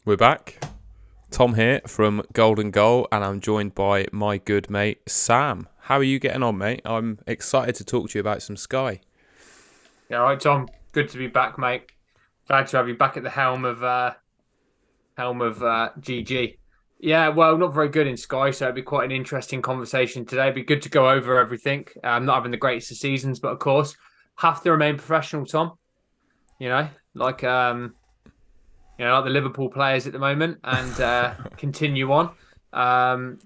We're back. Tom here from Golden Goal, and I'm joined by my good mate Sam. How are you getting on, mate? I'm excited to talk to you about some Sky. Yeah, all right, Tom. Good to be back, mate. Glad to have you back at the helm of GG. Yeah, well, not very good in Sky, so it'd be quite an interesting conversation today. It'd be good to go over everything. Not having the greatest of seasons, but of course, have to remain professional, Tom. You know, like like the Liverpool players at the moment, and continue on.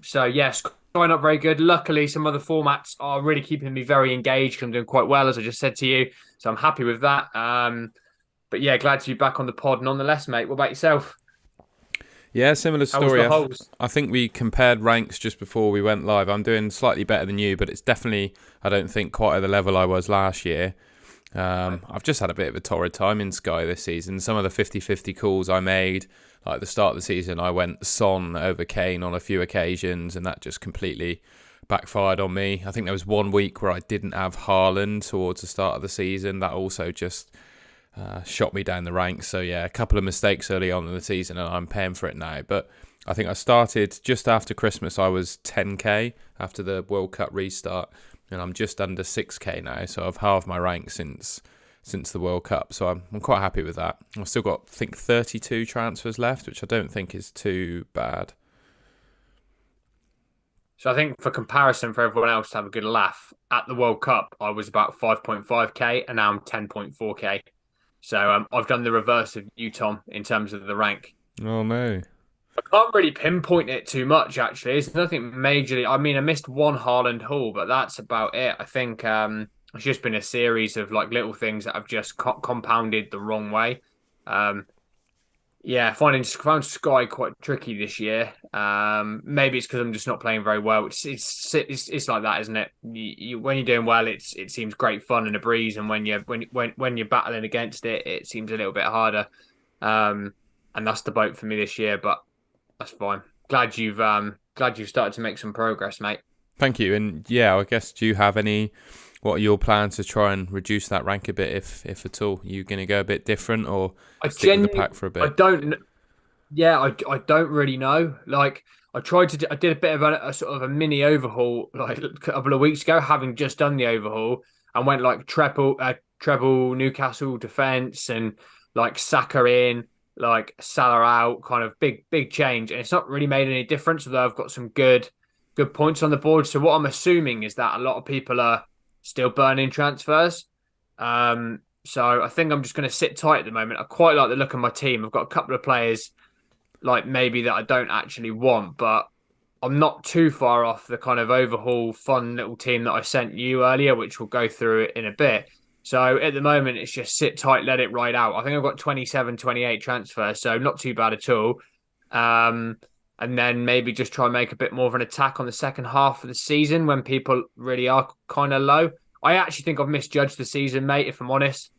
So yes, Sky not very good. Luckily, some other formats are really keeping me very engaged. I'm doing quite well, as I just said to you, so I'm happy with that. But yeah, glad to be back on the pod nonetheless, mate. What about yourself? Yeah, similar How was story. the holes? I think we compared ranks just before we went live. I'm doing slightly better than you, but it's definitely, I don't think, quite at the level I was last year. I've just had a bit of a torrid time in Sky this season. Some of the 50-50 calls I made, like at the start of the season, I went Son over Kane on a few occasions, and that just completely backfired on me. I think there was one week where I didn't have Haaland towards the start of the season. That also just shot me down the ranks. So yeah, a couple of mistakes early on in the season, and I'm paying for it now. But I think I started just after Christmas. I was 10k after the World Cup restart, and I'm just under 6k now. So I've halved my rank since the World Cup. So I'm quite happy with that. I've still got, I think, 32 transfers left, which I don't think is too bad. So I think for comparison, for everyone else to have a good laugh, at the World Cup, I was about 5.5k, and now I'm 10.4k. So I've done the reverse of you, Tom, in terms of the rank. Oh no. I can't really pinpoint it too much, actually. It's nothing majorly. I mean, I missed one Haaland haul, but that's about it. I think it's just been a series of like little things that have just compounded the wrong way. Um, yeah, found Sky quite tricky this year. Maybe it's because I'm just not playing very well. It's like that, isn't it? When you're doing well, it seems great fun and a breeze, and when you're battling against it, it seems a little bit harder. Um, and that's the boat for me this year, but that's fine. Glad you've started to make some progress, mate. Thank you. And yeah, I guess, do you have what are your plans to try and reduce that rank a bit, if at all? Are you going to go a bit different or I stick with the genuinely, pack for a I bit? don't. Yeah, I don't really know. Like I did a bit of a sort of a mini overhaul like a couple of weeks ago, having just done the overhaul, and went like treble Newcastle defense and like Saka in, like Salah out, kind of big change, and it's not really made any difference. Although I've got some good points on the board. So what I'm assuming is that a lot of people are still burning transfers. So I think I'm just going to sit tight at the moment. I quite like the look of my team. I've got a couple of players like maybe that I don't actually want, but I'm not too far off the kind of overhaul fun little team that I sent you earlier, which we'll go through in a bit. So at the moment, it's just sit tight, let it ride out. I think I've got 27, 28 transfers, so not too bad at all. Um, and then maybe just try and make a bit more of an attack on the second half of the season when people really are kind of low. I actually think I've misjudged the season, mate, if I'm honest.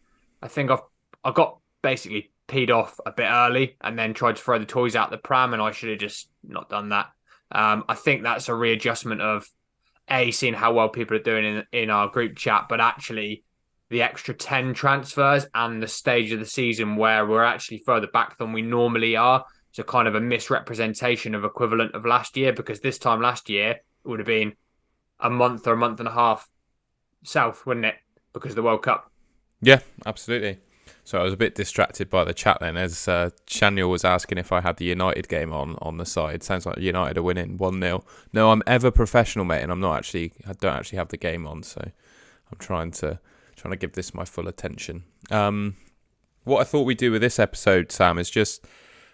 I think I got basically peed off a bit early and then tried to throw the toys out the pram, and I should have just not done that. I think that's a readjustment of seeing how well people are doing in our group chat, but actually the extra 10 transfers and the stage of the season where we're actually further back than we normally are. So kind of a misrepresentation of equivalent of last year, because this time last year it would have been a month or a month and a half south, wouldn't it? Because of the World Cup. Yeah, absolutely. So I was a bit distracted by the chat then, as Shaniel was asking if I had the United game on the side. Sounds like United are winning 1-0. No, I'm ever professional, mate, and I don't actually have the game on, so I'm trying to give this my full attention. What I thought we'd do with this episode, Sam, is just,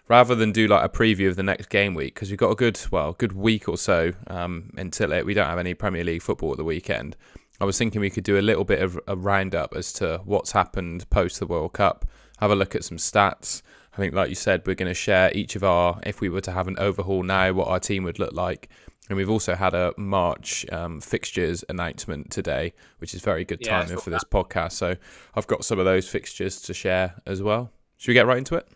rather than do like a preview of the next game week, because we've got a good week or so until we don't have any Premier League football at the weekend. I was thinking we could do a little bit of a roundup as to what's happened post the World Cup, have a look at some stats. I think, like you said, we're going to share each of if we were to have an overhaul now, what our team would look like. And we've also had a March fixtures announcement today, which is very good Yeah, timing for this podcast. So I've got some of those fixtures to share as well. Should we get right into it?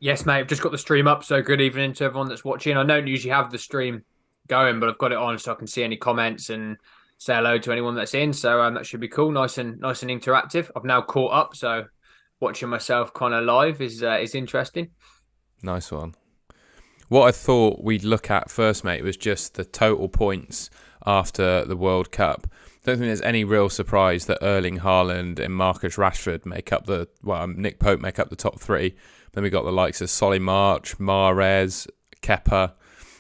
yes, mate. I've just got the stream up, so good evening to everyone that's watching. I don't usually have the stream going, but I've got it on so I can see any comments and say hello to anyone that's in. So that should be cool, nice and interactive. I've now caught up, so watching myself kind of live is interesting. Nice one. What I thought we'd look at first, mate, was just the total points after the World Cup. Don't think there's any real surprise that Erling Haaland and Marcus Rashford Nick Pope make up the top three. Then we got the likes of Solly March, Mahrez, Kepa,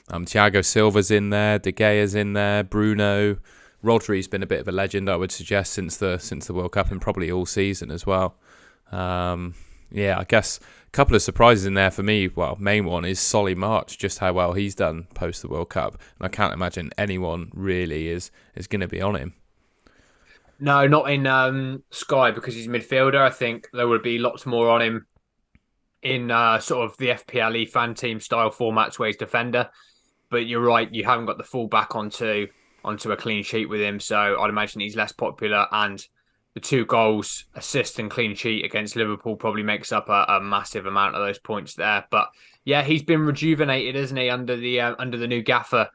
Thiago Silva's in there, De Gea's in there, Bruno. Rodri's been a bit of a legend, I would suggest, since the World Cup and probably all season as well. I guess a couple of surprises in there for me. Well, main one is Solly March, just how well he's done post the World Cup, and I can't imagine anyone really is going to be on him. No, not in Sky, because he's midfielder. I think there would be lots more on him in sort of the FPLE fan team style formats where he's defender. But you're right, you haven't got the full back onto a clean sheet with him, so I'd imagine he's less popular. And the 2 goals, assist and clean sheet against Liverpool probably makes up a massive amount of those points there. But yeah, he's been rejuvenated, isn't he, under the new gaffer,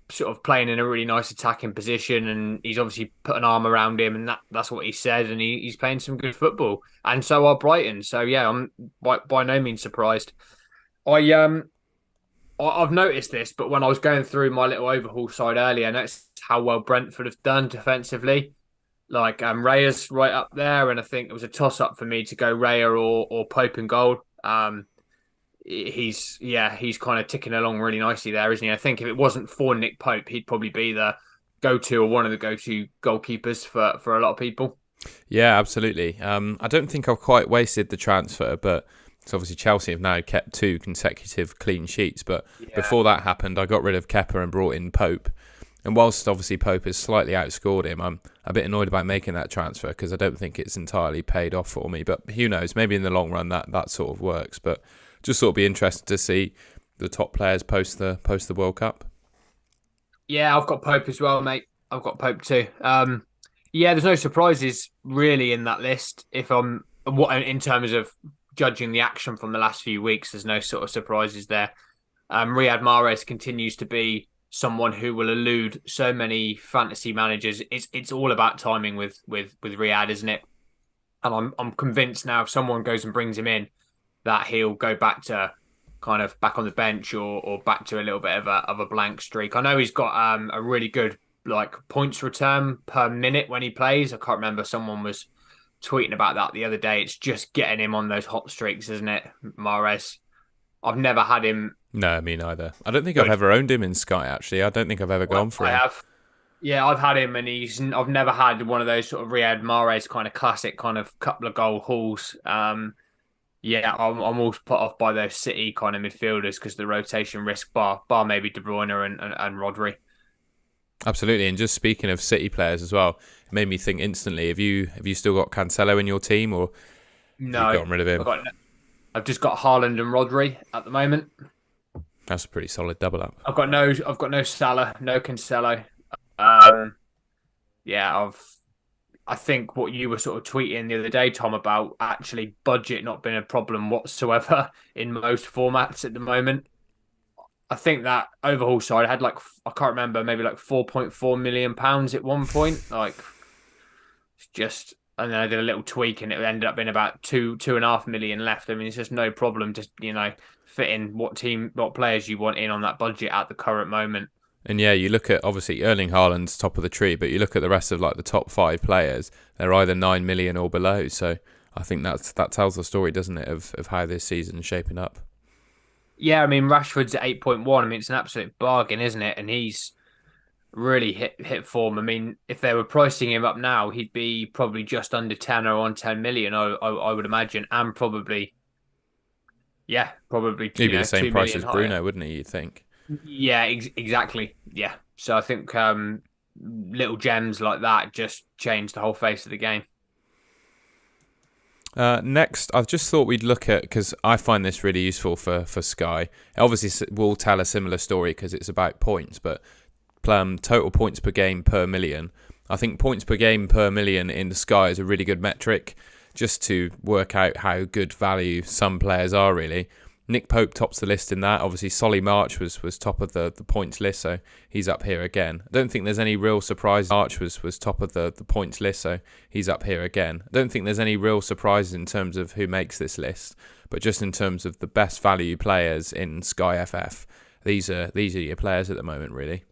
sort of playing in a really nice attacking position, and he's obviously put an arm around him, and that's what he said, and he's playing some good football, and so are Brighton. So yeah, I'm by no means surprised. I've noticed this, but when I was going through my little overhaul side earlier, I noticed how well Brentford have done defensively. Like Raya's right up there, and I think it was a toss-up for me to go Raya or Pope in goal. He's kind of ticking along really nicely there, isn't he? I think if it wasn't for Nick Pope, he'd probably be the go-to or one of the go-to goalkeepers for a lot of people. Yeah, absolutely. I don't think I've quite wasted the transfer, but it's obviously Chelsea have now kept 2 consecutive clean sheets. But before that happened, I got rid of Kepa and brought in Pope. And whilst obviously Pope has slightly outscored him, I'm a bit annoyed about making that transfer because I don't think it's entirely paid off for me. But who knows? Maybe in the long run that sort of works. But just sort of be interested to see the top players post the World Cup. Yeah, I've got Pope as well, mate. I've got Pope too. There's no surprises really in that list. In terms of judging the action from the last few weeks, there's no sort of surprises there. Riyad Mahrez continues to be someone who will elude so many fantasy managers. It's all about timing with Riyad, isn't it? And I'm convinced now if someone goes and brings him in, that he'll go back to kind of back on the bench or back to a little bit of a blank streak. I know he's got a really good like points return per minute when he plays. I can't remember, someone was tweeting about that the other day. It's just getting him on those hot streaks, isn't it, Mahrez? I've never had him. No, me neither. I don't think I've ever owned him in Sky, actually. I don't think I've ever gone for him. I have. Yeah, I've had him, and I've never had one of those sort of Riyad Mahrez kind of classic kind of couple of goal hauls. I'm always put off by those City kind of midfielders because the rotation risk, bar maybe De Bruyne and Rodri. Absolutely, and just speaking of City players as well, it made me think instantly. Have you still got Cancelo in your team, or no? Have you gotten rid of him? I've just got Haaland and Rodri at the moment. That's a pretty solid double up. I've got no Salah, no Cancelo. I think what you were sort of tweeting the other day, Tom, about actually budget not being a problem whatsoever in most formats at the moment. I think that overhaul side had I can't remember, maybe like £4.4 million at one point. Like, it's just, and then I did a little tweak and it ended up being about 2.5 million left. I mean, it's just no problem to, fit in what players you want in on that budget at the current moment. And yeah, you look at obviously Erling Haaland's top of the tree, but you look at the rest of like the top 5 players, they're either 9 million or below. So I think that tells the story, doesn't it, of how this season's shaping up. Yeah, I mean, Rashford's at 8.1. I mean, it's an absolute bargain, isn't it? And he's really hit form. I mean, if they were pricing him up now, he'd be probably just under 10 or on 10 million, I would imagine, and probably. He'd be the same price as Bruno, higher, wouldn't he? You'd think. Yeah, exactly. Yeah, so I think little gems like that just change the whole face of the game. Next, I just thought we'd look at, because I find this really useful for Sky. It obviously will tell a similar story because it's about points, but total points per game per million. I think points per game per million in the Sky is a really good metric just to work out how good value some players are, really. Nick Pope tops the list in that. Obviously, Solly March was top of the points list, so he's up here again. I don't think there's any real surprise. March was top of the points list, so he's up here again. I don't think there's any real surprises in terms of who makes this list, but just in terms of the best value players in Sky FF, these are your players at the moment, really.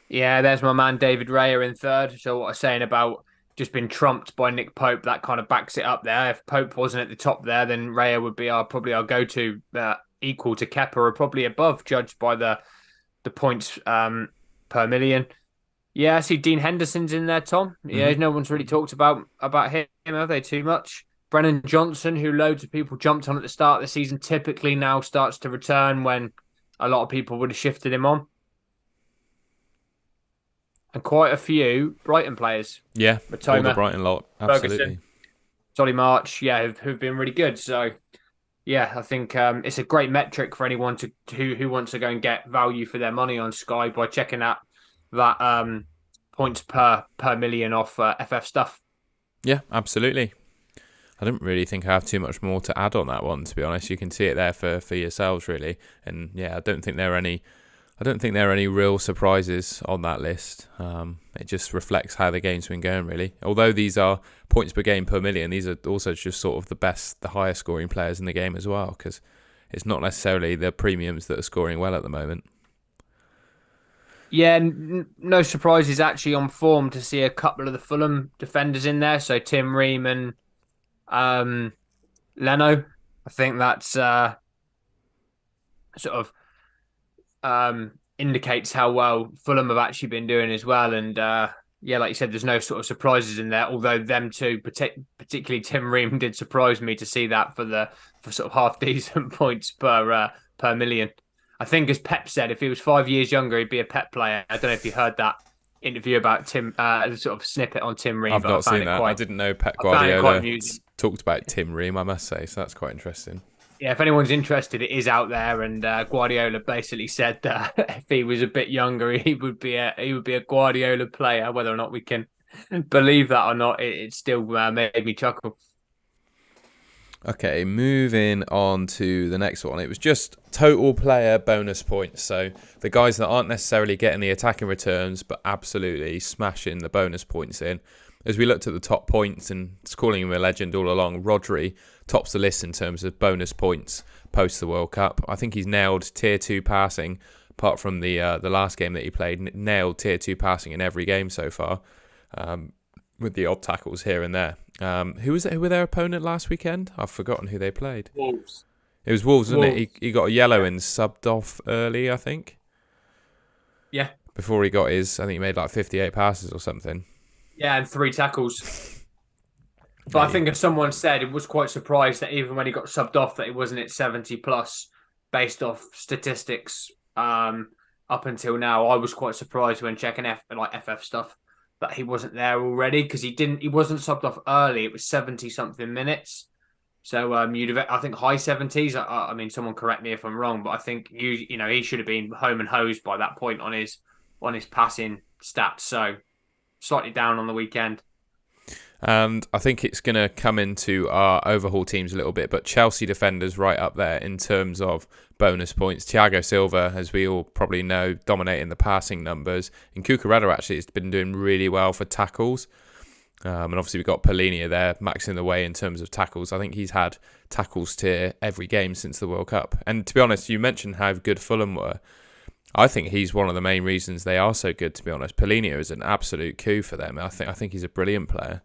Yeah, there's my man David Raya in third. So what I was saying about just been trumped by Nick Pope, that kind of backs it up there. If Pope wasn't at the top there, then Raya would be probably our go-to, equal to Kepa or probably above, judged by the points per million. Yeah, I see Dean Henderson's in there, Tom. Yeah, no one's really talked about him, have they, too much? Brennan Johnson, who loads of people jumped on at the start of the season, typically now starts to return when a lot of people would have shifted him on. And quite a few Brighton players. Yeah, Matoma, all the Brighton lot, absolutely. Ferguson, Solly March, yeah, who've been really good. So, yeah, I think it's a great metric for anyone who wants to go and get value for their money on Sky by checking out that points per million off FF stuff. Yeah, absolutely. I don't really think I have too much more to add on that one, to be honest. You can see it there for yourselves, really. And yeah, I don't think there are any real surprises on that list. It just reflects how the game's been going, really. Although these are points per game per million, these are also just sort of the highest scoring players in the game as well, because it's not necessarily the premiums that are scoring well at the moment. Yeah, no surprises actually on form to see a couple of the Fulham defenders in there. So Tim Ream and Leno. I think that's sort of indicates how well Fulham have actually been doing as well. And yeah, like you said, there's no sort of surprises in there. Although them two, particularly Tim Ream, did surprise me to see that for sort of half decent points per million. I think, as Pep said, if he was 5 years younger, he'd be a Pep player. I don't know if you heard that interview about Tim, sort of snippet on Tim Ream. I've not seen that. I didn't know Pep Guardiola talked about Tim Ream, I must say. So that's quite interesting. Yeah, if anyone's interested, it is out there. And Guardiola basically said that if he was a bit younger, he would be a Guardiola player. Whether or not we can believe that or not, it still made me chuckle. Okay, moving on to the next one. It was just total player bonus points. So the guys that aren't necessarily getting the attacking returns, but absolutely smashing the bonus points in. As we looked at the top points, and it's calling him a legend all along, Rodri tops the list in terms of bonus points post the World Cup. I think he's nailed tier 2 passing, apart from the last game that he played, nailed tier 2 passing in every game so far, with the odd tackles here and there. Who were their opponent last weekend? I've forgotten who they played. Wolves. It was Wolves, wasn't it? He got a yellow and subbed off early, I think. Yeah. Before he got I think he made like 58 passes or something. Yeah, and 3 tackles. But I think as someone said, it was quite surprised that even when he got subbed off, that he wasn't at 70 plus based off statistics up until now. I was quite surprised when checking FF stuff that he wasn't there already, because he wasn't subbed off early. It was 70 something minutes. So I think high 70s. I mean, someone correct me if I'm wrong, but I think he should have been home and hosed by that point on his passing stats. So slightly down on the weekend. And I think it's going to come into our overhaul teams a little bit, but Chelsea defenders right up there in terms of bonus points. Thiago Silva, as we all probably know, dominating the passing numbers. And Cucurella actually has been doing really well for tackles. And obviously we've got Polinia there, maxing the way in terms of tackles. I think he's had tackles tier every game since the World Cup. And to be honest, you mentioned how good Fulham were. I think he's one of the main reasons they are so good, to be honest. Polinia is an absolute coup for them. I think he's a brilliant player.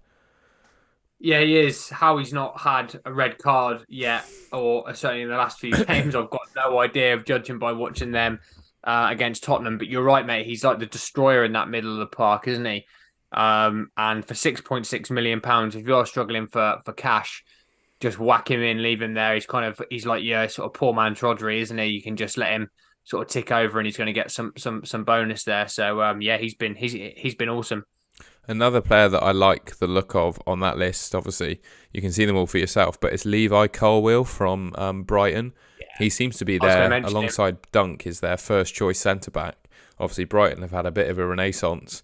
Yeah, he is. How he's not had a red card yet, or certainly in the last few games, I've got no idea of judging by watching them against Tottenham. But you're right, mate. He's like the destroyer in that middle of the park, isn't he? And for £6.6 million, if you're struggling for cash, just whack him in, leave him there. He's like your sort of poor man's Rodri, isn't he? You can just let him sort of tick over, and he's going to get some bonus there. So yeah, he's been awesome. Another player that I like the look of on that list, obviously, you can see them all for yourself, but it's Levi Colwill from Brighton. Yeah. He seems to be there alongside Dunk, is their first choice centre-back. Obviously, Brighton have had a bit of a renaissance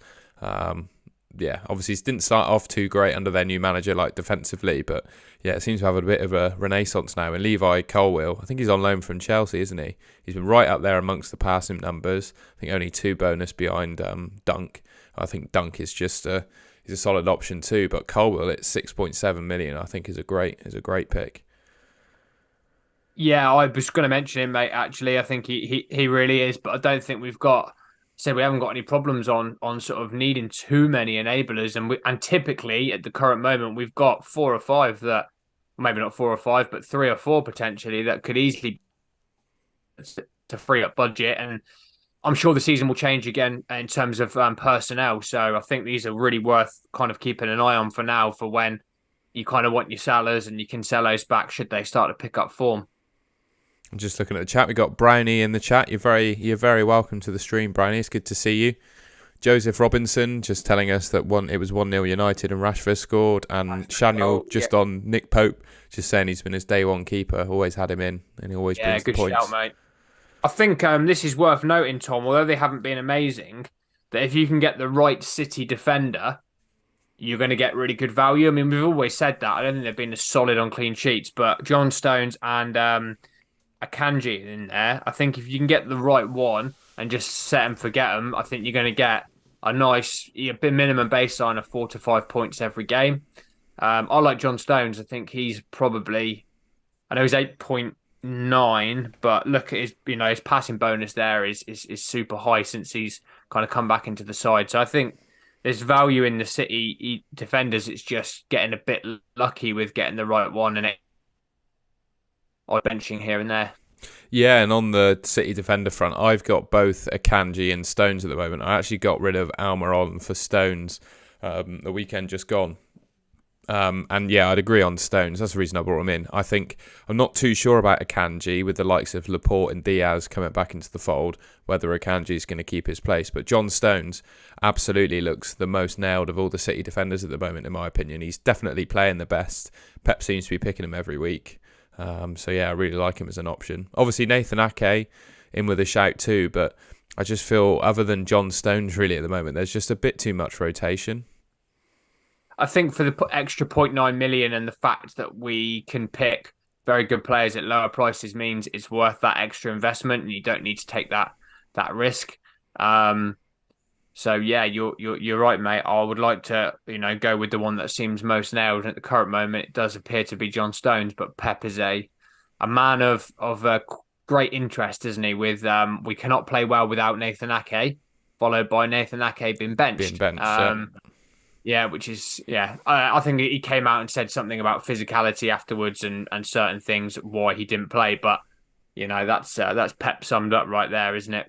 yeah, obviously he didn't start off too great under their new manager, like defensively, but yeah, it seems to have a bit of a renaissance now. And Levi Colwill, I think he's on loan from Chelsea, isn't he? He's been right up there amongst the passing numbers. I think only 2 bonus behind Dunk. I think Dunk is just he's a solid option too, but Colwill at 6.7 million, I think is a great pick. Yeah, I was going to mention him, mate. Actually, I think he really is, but I don't think we've got. So we haven't got any problems on sort of needing too many enablers, and typically at the current moment we've got 4 or 5 that, maybe not 4 or 5, but 3 or 4 potentially that could easily to free up budget. And I'm sure the season will change again in terms of personnel. So I think these are really worth kind of keeping an eye on for now, for when you kind of want your Salahs and your Cancelos back should they start to pick up form. I'm just looking at the chat. We got Brownie in the chat. You're very welcome to the stream, Brownie. It's good to see you. Joseph Robinson just telling us that it was 1-0 United and Rashford scored, and Shaniel just on Nick Pope just saying he's been his day one keeper. Always had him in, and he always brings the points. Good shout, mate. I think this is worth noting, Tom. Although they haven't been amazing, that if you can get the right City defender, you're going to get really good value. I mean, we've always said that. I don't think they've been as solid on clean sheets, but John Stones and Akanji in there. I think if you can get the right one and just set and forget them, I think you're going to get a nice minimum baseline of 4 to 5 points every game. I like John Stones. I think he's probably, I know he's 8.9, but look at his passing bonus there is super high since he's kind of come back into the side. So I think there's value in the City defenders. It's just getting a bit lucky with getting the right one and or benching here and there. Yeah, and on the City defender front, I've got both Akanji and Stones at the moment. I actually got rid of Almiron for Stones the weekend just gone. And yeah, I'd agree on Stones. That's the reason I brought him in. I think I'm not too sure about Akanji with the likes of Laporte and Diaz coming back into the fold, whether Akanji is going to keep his place. But John Stones absolutely looks the most nailed of all the City defenders at the moment, in my opinion. He's definitely playing the best. Pep seems to be picking him every week. So yeah, I really like him as an option. Obviously Nathan Ake in with a shout too, but I just feel other than John Stones really at the moment, there's just a bit too much rotation. I think for the extra 0.9 million and the fact that we can pick very good players at lower prices means it's worth that extra investment, and you don't need to take that risk. So yeah, you're right, mate. I would like to go with the one that seems most nailed. At the current moment, it does appear to be John Stones, but Pep is a man of great interest, isn't he? With we cannot play well without Nathan Ake, followed by Nathan Ake being benched. Yeah, which is I think he came out and said something about physicality afterwards and certain things why he didn't play, but that's Pep summed up right there, isn't it?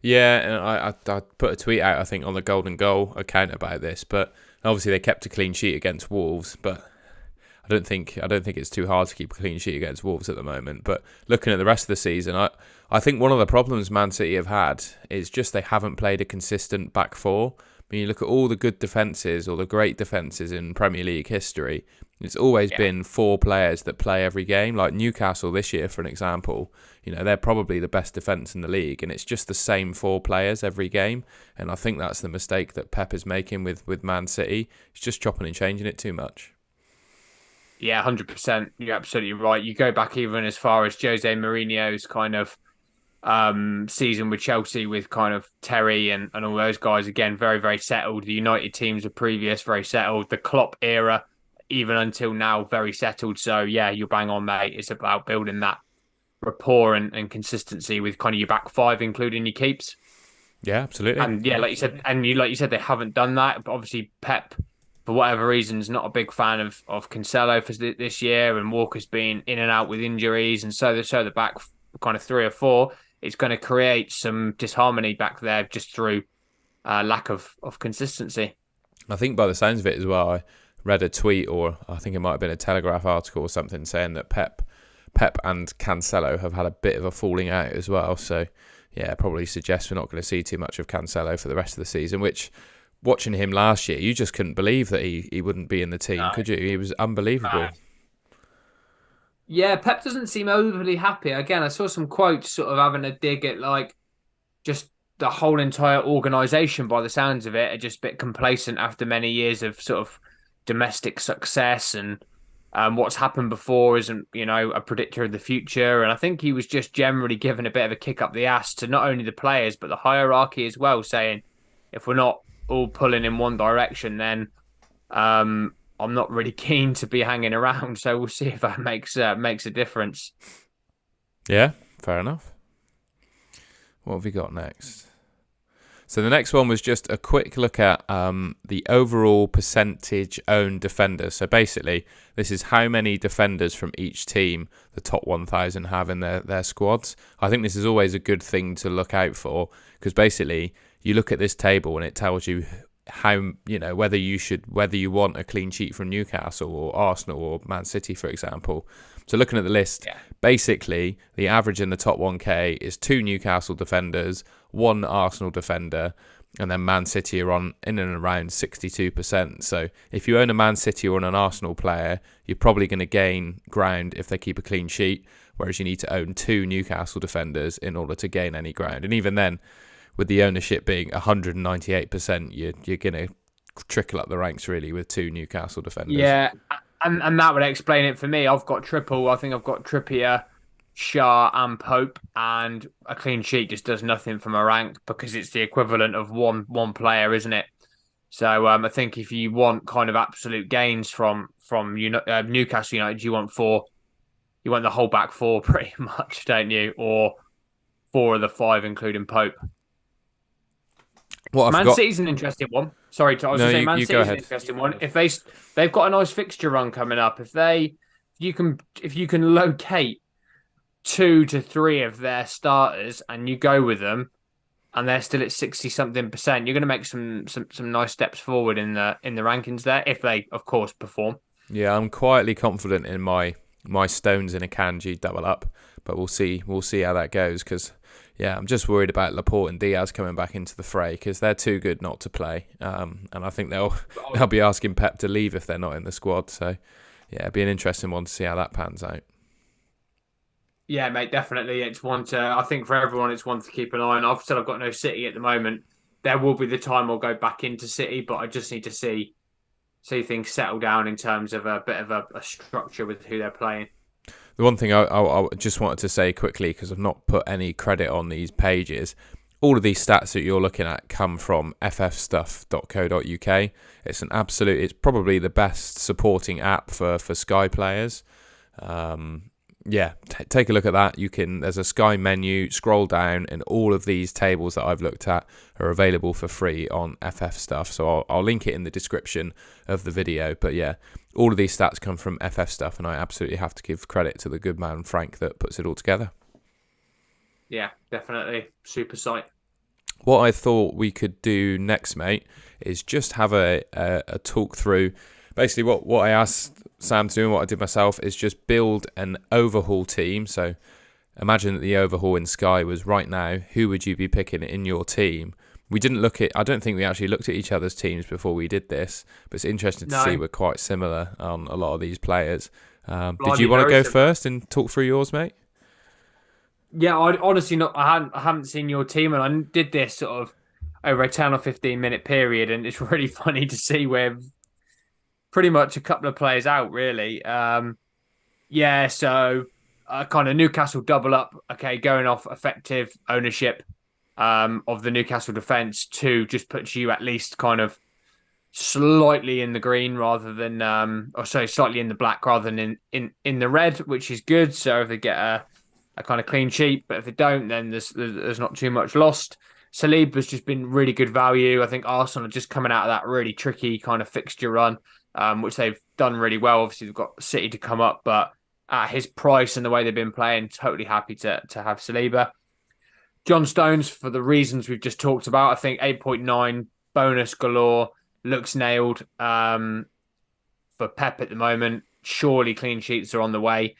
Yeah, and I put a tweet out, I think, on the Golden Goal account about this, but obviously they kept a clean sheet against Wolves, but I don't think it's too hard to keep a clean sheet against Wolves at the moment. But looking at the rest of the season, I think one of the problems Man City have had is just they haven't played a consistent back four. When you look at all the good defences or the great defences in Premier League history, it's always been 4 players that play every game. Like Newcastle this year, for an example, they're probably the best defence in the league, and it's just the same 4 players every game. And I think that's the mistake that Pep is making with Man City. He's just chopping and changing it too much. Yeah, 100%. You're absolutely right. You go back even as far as Jose Mourinho's kind of season with Chelsea, with kind of Terry and all those guys, again, very, very settled. The United teams are previous, very settled. The Klopp era, even until now, very settled. So yeah, you're bang on, mate. It's about building that rapport and consistency with kind of your back 5, including your keeps. Yeah, absolutely. And yeah, like you said, they haven't done that. But obviously Pep, for whatever reason, is not a big fan of Cancelo for this year, and Walker's been in and out with injuries, and so the back kind of 3 or 4. It's going to create some disharmony back there just through lack of consistency. I think by the sounds of it as well, I read a tweet, or I think it might have been a Telegraph article or something, saying that Pep and Cancelo have had a bit of a falling out as well. So yeah, probably suggests we're not going to see too much of Cancelo for the rest of the season, which, watching him last year, you just couldn't believe that he wouldn't be in the team, could you? He was unbelievable. Yeah, Pep doesn't seem overly happy. Again, I saw some quotes sort of having a dig at just the whole entire organisation, by the sounds of it, are just a bit complacent after many years of sort of domestic success, and what's happened before isn't, a predictor of the future. And I think he was just generally given a bit of a kick up the ass to not only the players but the hierarchy as well, saying if we're not all pulling in one direction, then I'm not really keen to be hanging around. So we'll see if that makes a difference. Yeah, fair enough. What have we got next? So the next one was just a quick look at the overall percentage owned defenders. So basically, this is how many defenders from each team the top 1,000 have in their squads. I think this is always a good thing to look out for, because basically you look at this table and it tells you how, whether you want a clean sheet from Newcastle or Arsenal or Man City, for example. So looking at the list, basically the average in the top 1K is 2 Newcastle defenders, 1 Arsenal defender, and then Man City are on in and around 62%. So if you own a Man City or an Arsenal player, you're probably going to gain ground if they keep a clean sheet, whereas you need to own 2 Newcastle defenders in order to gain any ground. And even then, with the ownership being 198%, you're going to trickle up the ranks really with 2 Newcastle defenders. Yeah, and that would explain it for me. I've got triple. I think I've got Trippier, Shah, and Pope, and a clean sheet just does nothing for my rank because it's the equivalent of one player, isn't it? So I think if you want kind of absolute gains from Newcastle United, you want 4. You want the whole back 4 pretty much, don't you? Or 4 of the 5, including Pope. Man City's an interesting one. Sorry, I was going to say Man City's an interesting one. If they've got a nice fixture run coming up, if you can locate 2 to 3 of their starters and you go with them, and they're still at 60-something%, you're going to make some nice steps forward in the rankings there, if they of course perform. Yeah, I'm quietly confident in my Stones in a Kanji double up, but we'll see how that goes, because yeah, I'm just worried about Laporte and Diaz coming back into the fray, because they're too good not to play, and I think they'll be asking Pep to leave if they're not in the squad. So yeah, it'd be an interesting one to see how that pans out. Yeah, mate, definitely. It's one to, I think for everyone, it's one to keep an eye on. I've said I've got no City at the moment. There will be the time I'll go back into City, but I just need to see things settle down in terms of a bit of a structure with who they're playing. The one thing I just wanted to say quickly, because I've not put any credit on these pages, all of these stats that you're looking at come from ffstuff.co.uk. It's probably the best supporting app for Sky players. Take a look at that. There's a Sky menu, scroll down, and all of these tables that I've looked at are available for free on FF Stuff. So I'll link it in the description of the video. But yeah, all of these stats come from FF Stuff, and I absolutely have to give credit to the good man Frank that puts it all together. Yeah, definitely. Super site. What I thought we could do next, mate, is just have a talk through. Basically, what I asked Sam to do and what I did myself is just build an overhaul team. So imagine that the overhaul in Sky was right now. Who would you be picking in your team? I don't think we actually looked at each other's teams before we did this, but it's interesting to see we're quite similar on a lot of these players. Did you want to go first and talk through yours, mate? Yeah, I'd honestly not. I haven't seen your team, and I did this sort of over a 10 or 15-minute period, and it's really funny to see where pretty much a couple of players out, really. So kind of Newcastle double up. Okay, going off effective ownership of the Newcastle defence to just puts you at least kind of slightly in the green rather than, slightly in the black rather than in the red, which is good. So if they get a kind of clean sheet, but if they don't, then there's not too much lost. Saliba's just been really good value. I think Arsenal are just coming out of that really tricky kind of fixture run, which they've done really well. Obviously, they've got City to come up, but at his price and the way they've been playing, totally happy to have Saliba. John Stones, for the reasons we've just talked about, I think 8.9 bonus galore, looks nailed for Pep at the moment. Surely clean sheets are on the way.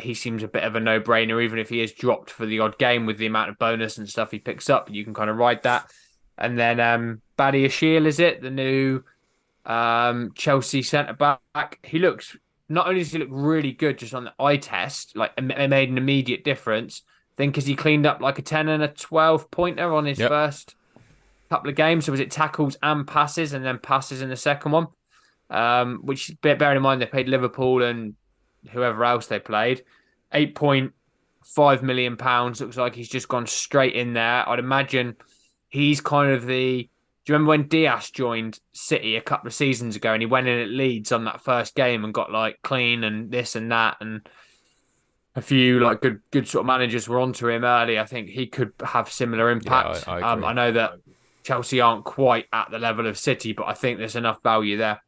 He seems a bit of a no-brainer, even if he is dropped for the odd game with the amount of bonus and stuff he picks up. You can kind of ride that. And then Badi Ashil, is it? The new Chelsea centre-back. Not only does he look really good just on the eye test, like it made an immediate difference, think has he cleaned up like a 10 and a 12 pointer on his Yep. first couple of games. So was it tackles and passes, and then passes in the second one? Which, bearing in mind they played Liverpool and whoever else they played, £8.5 million looks like he's just gone straight in there. I'd imagine he's kind of the. Do you remember when Diaz joined City a couple of seasons ago and he went in at Leeds on that first game and got like clean and this and that, and a few like good sort of managers were onto him early. I think he could have similar impact. Yeah, I agree. I know that Chelsea aren't quite at the level of City, but I think there's enough value there.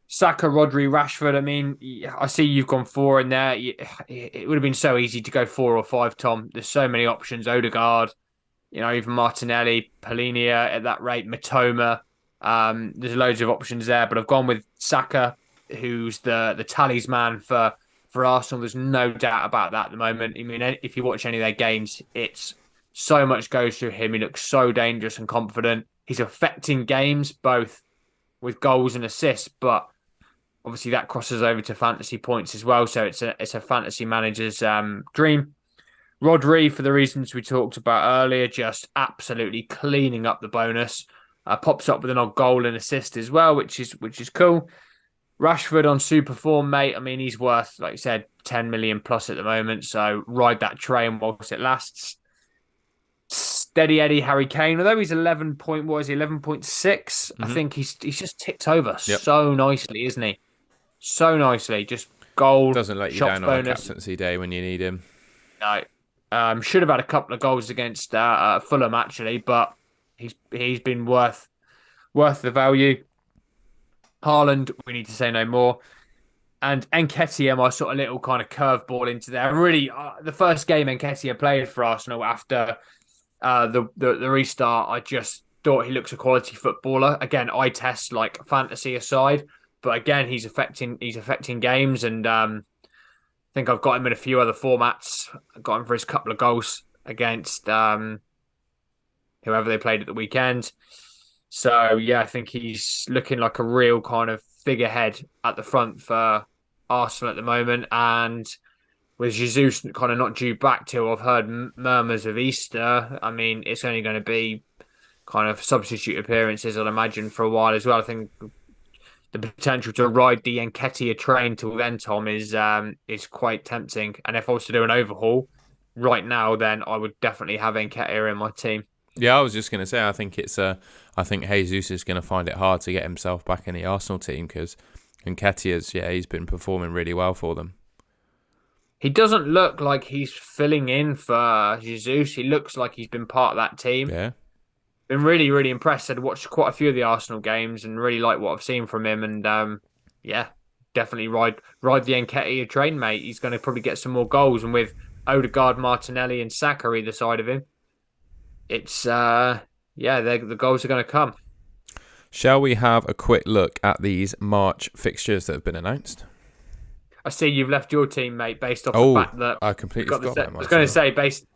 Saka, Rodri, Rashford. I mean, I see you've gone 4 in there. It would have been so easy to go 4 or 5, Tom. There's so many options. Odegaard, even Martinelli, Polinia at that rate, Matoma. There's loads of options there, but I've gone with Saka, who's the talisman for Arsenal. There's no doubt about that at the moment. I mean, if you watch any of their games, it's so much goes through him. He looks so dangerous and confident. He's affecting games both with goals and assists, but obviously that crosses over to fantasy points as well. So it's a fantasy manager's dream. Rodri, for the reasons we talked about earlier, just absolutely cleaning up the bonus. Pops up with an odd goal and assist as well, which is cool. Rashford on super form, mate. I mean, he's worth, like you said, 10 million plus at the moment. So ride that train whilst it lasts. Steady Eddie Harry Kane, although he's 11.6. I think he's just ticked over so nicely, isn't he? So nicely, just goal. Doesn't let you down on a captaincy day when you need him. No, should have had a couple of goals against Fulham actually, but he's been worth the value. Haaland, we need to say no more. And Nketiah, my sort of little kind of curveball into there. Really, the first game Nketiah played for Arsenal after the restart, I just thought he looks a quality footballer. Again, eye test like fantasy aside, but again, he's affecting games, and I think I've got him in a few other formats. I got him for his couple of goals against whoever they played at the weekend. So yeah, I think he's looking like a real kind of figurehead at the front for Arsenal at the moment, and with Jesus kind of not due back till I've heard murmurs of Easter. I mean, it's only going to be kind of substitute appearances, I'd imagine, for a while as well. I think the potential to ride the Nketiah train till then, Tom, is quite tempting. And if I was to do an overhaul right now, then I would definitely have Nketiah in my team. Yeah, I was just going to say, I think Jesus is going to find it hard to get himself back in the Arsenal team because Nketiah's, he's been performing really well for them. He doesn't look like he's filling in for Jesus. He looks like he's been part of that team. Yeah. Been really, really impressed. I'd watched quite a few of the Arsenal games and really like what I've seen from him. And definitely ride the Nketiah train, mate. He's going to probably get some more goals. And with Odegaard, Martinelli and Saka either side of him, it's, the goals are going to come. Shall we have a quick look at these March fixtures that have been announced? I see you've left your team, mate, based off the fact that I completely forgot about myself. I was going to say,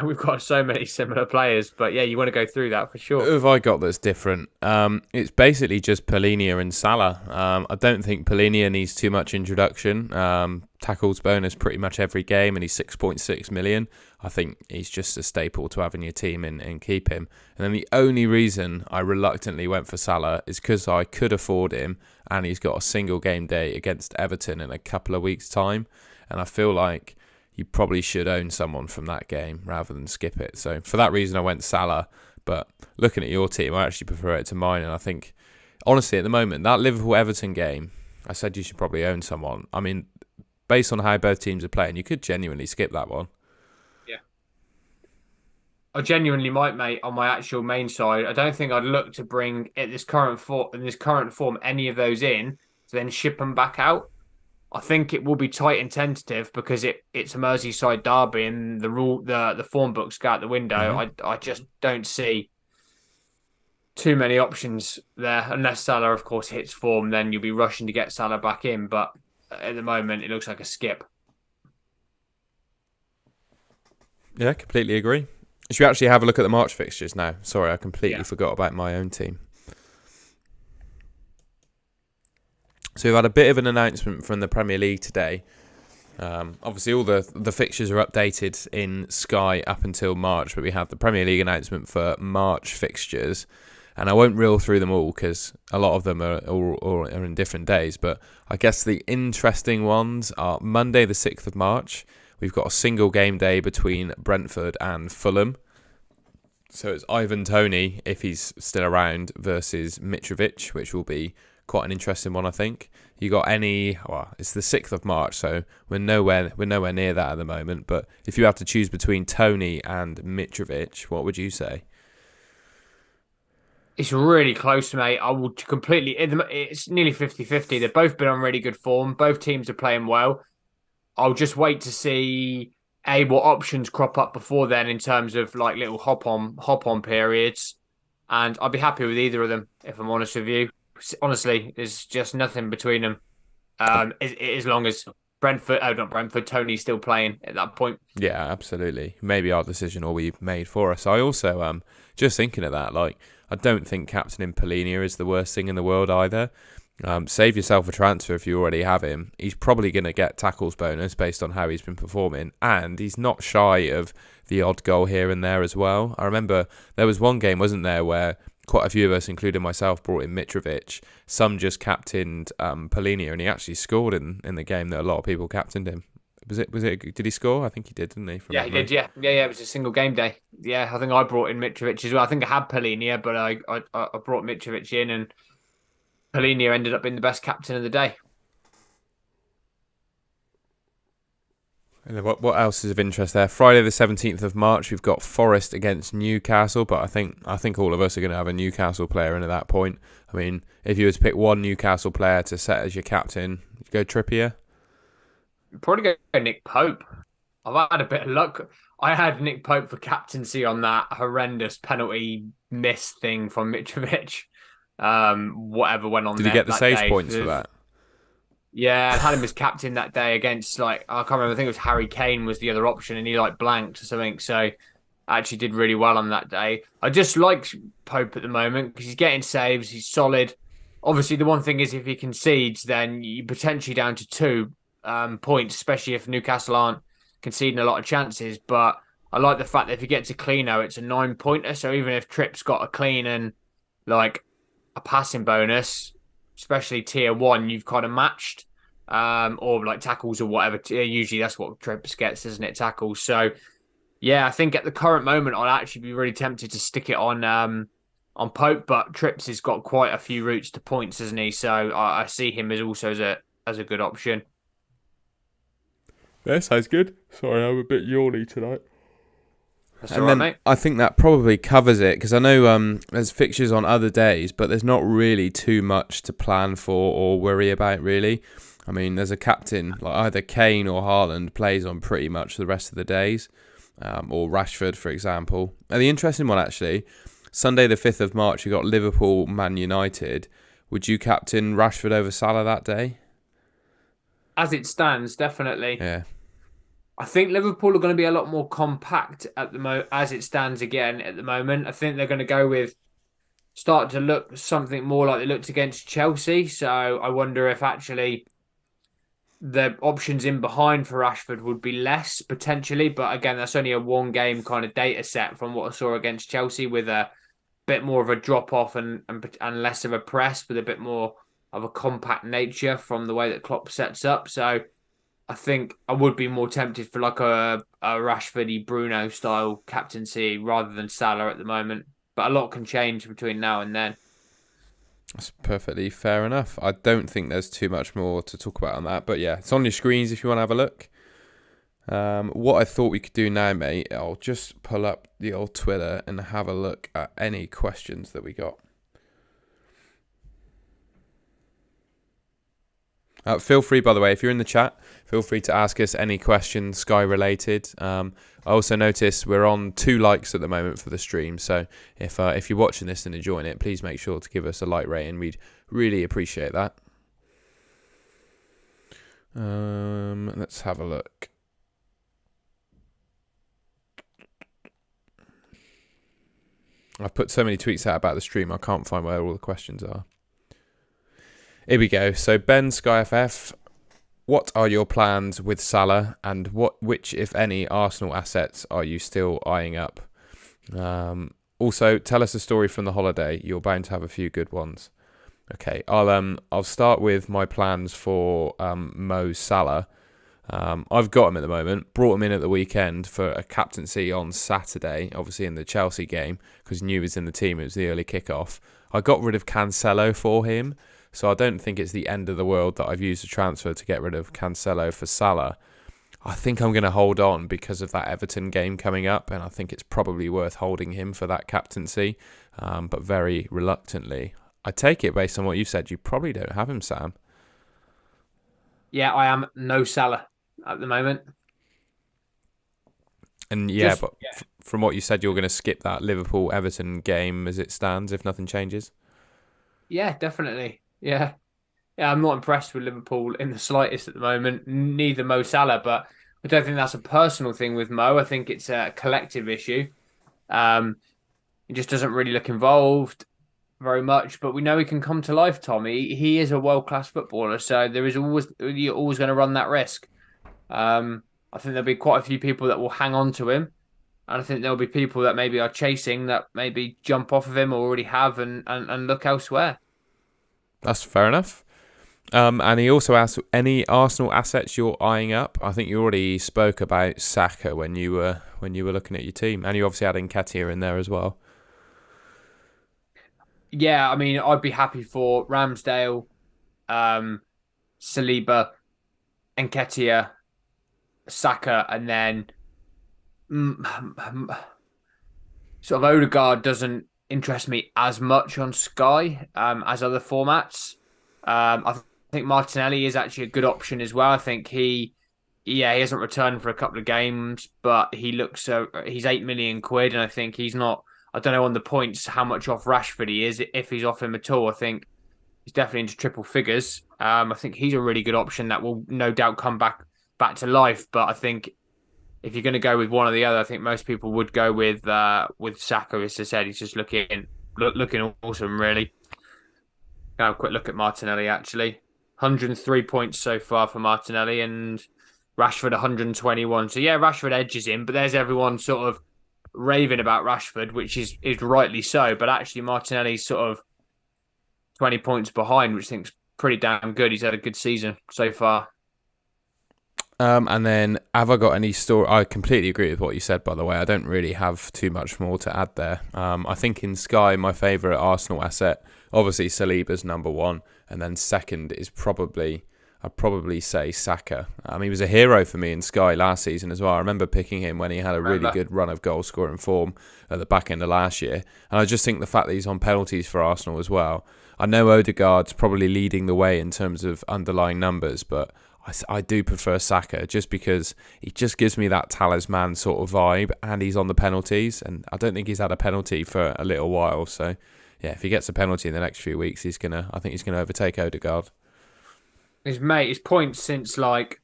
we've got so many similar players, but yeah, you want to go through that for sure. Who have I got that's different? It's basically just Polinia and Salah. I don't think Polinia needs too much introduction. Tackles bonus pretty much every game, and he's 6.6 million. I think he's just a staple to have in your team and keep him. And then the only reason I reluctantly went for Salah is because I could afford him, and he's got a single game day against Everton in a couple of weeks' time. And I feel like you probably should own someone from that game rather than skip it. So for that reason, I went Salah. But looking at your team, I actually prefer it to mine. And I think, honestly, at the moment, that Liverpool-Everton game, I said you should probably own someone. I mean, based on how both teams are playing, you could genuinely skip that one. Yeah. I genuinely might, mate, on my actual main side. I don't think I'd look to bring in this current form any of those in to then ship them back out. I think it will be tight and tentative because it's a Merseyside derby and the form books go out the window. Mm-hmm. I just don't see too many options there unless Salah, of course, hits form. Then you'll be rushing to get Salah back in. But at the moment, it looks like a skip. Yeah, completely agree. Should we actually have a look at the March fixtures now? Sorry, I completely forgot about my own team. So we've had a bit of an announcement from the Premier League today. Obviously, all the fixtures are updated in Sky up until March, but we have the Premier League announcement for March fixtures, and I won't reel through them all because a lot of them are in different days. But I guess the interesting ones are Monday, the 6th of March. We've got a single game day between Brentford and Fulham. So it's Ivan Toney, if he's still around, versus Mitrovic, which will be quite an interesting one, I think. You got any? Well, it's the 6th of March, so we're nowhere near that at the moment. But if you have to choose between Toney and Mitrovic, what would you say? It's really close, mate. I would completely. It's nearly 50-50. They've both been on really good form. Both teams are playing well. I'll just wait to see what options crop up before then in terms of like little hop on periods, and I'd be happy with either of them if I'm honest with you. Honestly, there's just nothing between them. As long as not Brentford, Tony's still playing at that point. Yeah, absolutely. Maybe our decision will be made for us. I also just thinking of that, like I don't think captaining Polinia is the worst thing in the world either. Save yourself a transfer if you already have him. He's probably going to get tackles bonus based on how he's been performing, and he's not shy of the odd goal here and there as well. I remember there was one game, wasn't there, where quite a few of us, including myself, brought in Mitrovic. Some just captained Polinia, and he actually scored in the game that a lot of people captained him. Was it? Did he score? I think he did, didn't he? Yeah, he did. Yeah. It was a single game day. Yeah, I think I brought in Mitrovic as well. I think I had Polinia, but I brought Mitrovic in, and Polinia ended up being the best captain of the day. And then what else is of interest there? Friday the 17th of March, we've got Forest against Newcastle, but I think all of us are going to have a Newcastle player in at that point. I mean, if you were to pick one Newcastle player to set as your captain, you'd go Trippier? Probably go Nick Pope. I've had a bit of luck. I had Nick Pope for captaincy on that horrendous penalty miss thing from Mitrovic. Whatever went on. Did he get the save points for that? Yeah, I had him as captain that day against I can't remember. I think it was Harry Kane was the other option, and he blanked or something. So I actually did really well on that day. I just like Pope at the moment because he's getting saves. He's solid. Obviously, the one thing is if he concedes, then you're potentially down to 2 points, especially if Newcastle aren't conceding a lot of chances. But I like the fact that if he gets a cleano, it's a 9-pointer. So even if Tripp's got a clean and a passing bonus, especially tier 1, you've kind of matched, or tackles or whatever. Usually that's what Trips gets, isn't it? Tackles. So yeah, I think at the current moment I'd actually be really tempted to stick it on Pope, but Trips has got quite a few routes to points, isn't he? So I see him as also as a good option. That sounds good. Sorry, I'm a bit yawny tonight. That's all right, mate. I think that probably covers it because I know there's fixtures on other days, but there's not really too much to plan for or worry about, really. I mean, there's a captain, like either Kane or Haaland plays on pretty much the rest of the days, or Rashford, for example. And the interesting one, actually, Sunday the 5th of March, you got Liverpool, Man United. Would you captain Rashford over Salah that day? As it stands, definitely. Yeah. I think Liverpool are going to be a lot more compact at the as it stands again at the moment. I think they're going to start to look something more like they looked against Chelsea. So I wonder if actually the options in behind for Rashford would be less potentially. But again, that's only a 1-game kind of data set from what I saw against Chelsea, with a bit more of a drop off and less of a press, with a bit more of a compact nature from the way that Klopp sets up. So I think I would be more tempted for a Rashford-y Bruno style captaincy rather than Salah at the moment. But a lot can change between now and then. That's perfectly fair enough. I don't think there's too much more to talk about on that. But yeah, it's on your screens if you want to have a look. What I thought we could do now, mate, I'll just pull up the old Twitter and have a look at any questions that we got. Feel free, by the way, if you're in the chat, feel free to ask us any questions Sky related. I also notice we're on 2 likes at the moment for the stream, so if you're watching this and enjoying it, please make sure to give us a like rating. We'd really appreciate that. Let's have a look. I've put so many tweets out about the stream, I can't find where all the questions are. Here we go. So Ben SkyFF, What are your plans with Salah, and which, if any, Arsenal assets are you still eyeing up? Also, tell us a story from the holiday. You're bound to have a few good ones. Okay, I'll start with my plans for Mo Salah. I've got him at the moment. Brought him in at the weekend for a captaincy on Saturday, obviously in the Chelsea game, because knew he was in the team. It was the early kickoff. I got rid of Cancelo for him, so I don't think it's the end of the world that I've used a transfer to get rid of Cancelo for Salah. I think I'm going to hold on because of that Everton game coming up, and I think it's probably worth holding him for that captaincy, but very reluctantly. I take it based on what you said, you probably don't have him, Sam. Yeah, I am no Salah at the moment. And yeah, Just but from what you said, you're going to skip that Liverpool-Everton game as it stands if nothing changes. yeah, definitely. Yeah. Yeah, I'm not impressed with Liverpool in the slightest at the moment. Neither Mo Salah, but I don't think that's a personal thing with Mo. I think it's a collective issue. Um, he just doesn't really look involved very much, but we know he can come to life, Tom. He is a world class footballer, so there is always you're always going to run that risk. I think there'll be quite a few people that will hang on to him, and I think there'll be people that maybe are chasing that maybe jump off of him or already have and look elsewhere. That's fair enough. And he also asked any Arsenal assets you're eyeing up. I think you already spoke about Saka when you were looking at your team, and you obviously had Nketiah in there as well. Yeah, I mean, I'd be happy for Ramsdale, um, Saliba, Nketiah, Saka, and then mm, sort of Odegaard doesn't interest me as much on Sky as other formats. I think Martinelli is actually a good option as well. I think he hasn't returned for a couple of games, but he looks he's 8 million quid, and I think he's not. I don't know on the points how much off Rashford he is, if he's off him at all. I think he's definitely into triple figures. I think he's a really good option that will no doubt come back to life. But I think if you're going to go with one or the other, I think most people would go with Saka. As I said, he's just looking awesome, really. Can have a quick look at Martinelli actually. 103 points so far for Martinelli and Rashford 121. So yeah, Rashford edges him, but there's everyone sort of raving about Rashford, which is rightly so. But actually, Martinelli's sort of 20 points behind, which I think's pretty damn good. He's had a good season so far. And then, have I got any story? I completely agree with what you said, by the way. I don't really have too much more to add there. I think in Sky, my favourite Arsenal asset, obviously Saliba's number one, and then second is I'd probably say Saka. He was a hero for me in Sky last season as well. I remember picking him when he had a really good run of goal scoring form at the back end of last year. And I just think the fact that he's on penalties for Arsenal as well. I know Odegaard's probably leading the way in terms of underlying numbers, but I do prefer Saka just because he just gives me that talisman sort of vibe, and he's on the penalties, and I don't think he's had a penalty for a little while. So yeah, if he gets a penalty in the next few weeks, I think he's gonna overtake Odegaard. His points since like